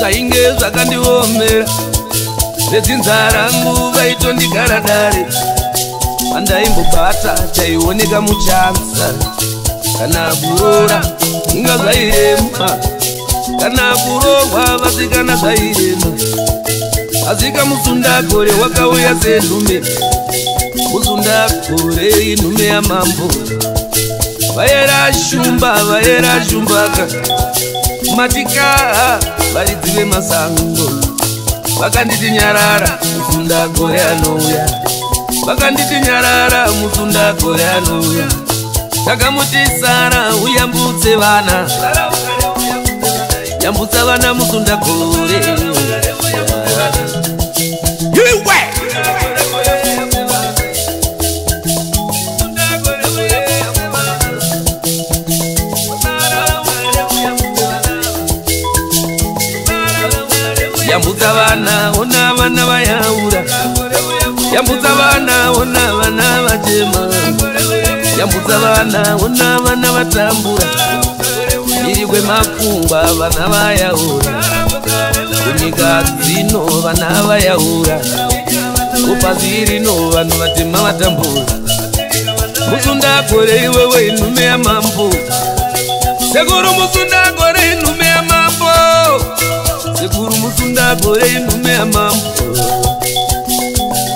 zvainge zvakandiomera nedzinzara nguva itondigara dare pandaimbobata chaioneka muchanza kana kurora inga zvairema kana kurohwa vasikana zvairema asika musundagore wakauya senhume musundagore inhume yamambo vaera shumbaka matika varidzi vemasango vakanditi nyarara musundagore anouya vakanditi nyarara musundagore anouya takamutisara uyambutse vana yambutsa vana musundagore yambutsa vana ona vana vayaura yambutsa vana ona vana vatema yambutsa vana ona vana vatambura iri kwemakungwa vana vayaura kunyika dzino vana vayaura kupazi rino vanhu vatema vatambura musundagore iwewe inhume yamambo sekuru musundagore inhume yamambo sekuru musundagore inhume yamambo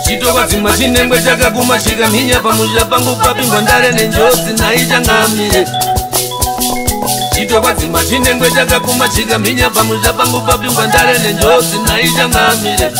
chitokwadzimwa chinengwe chakaguma chikamhinya pamusha pangu papingwa ndare nenjodzi naichangamire chitokwadzimwa chinengwe chakaguma chikamhinya pamusha pangu papingwa ndare nenjodzi naichangamire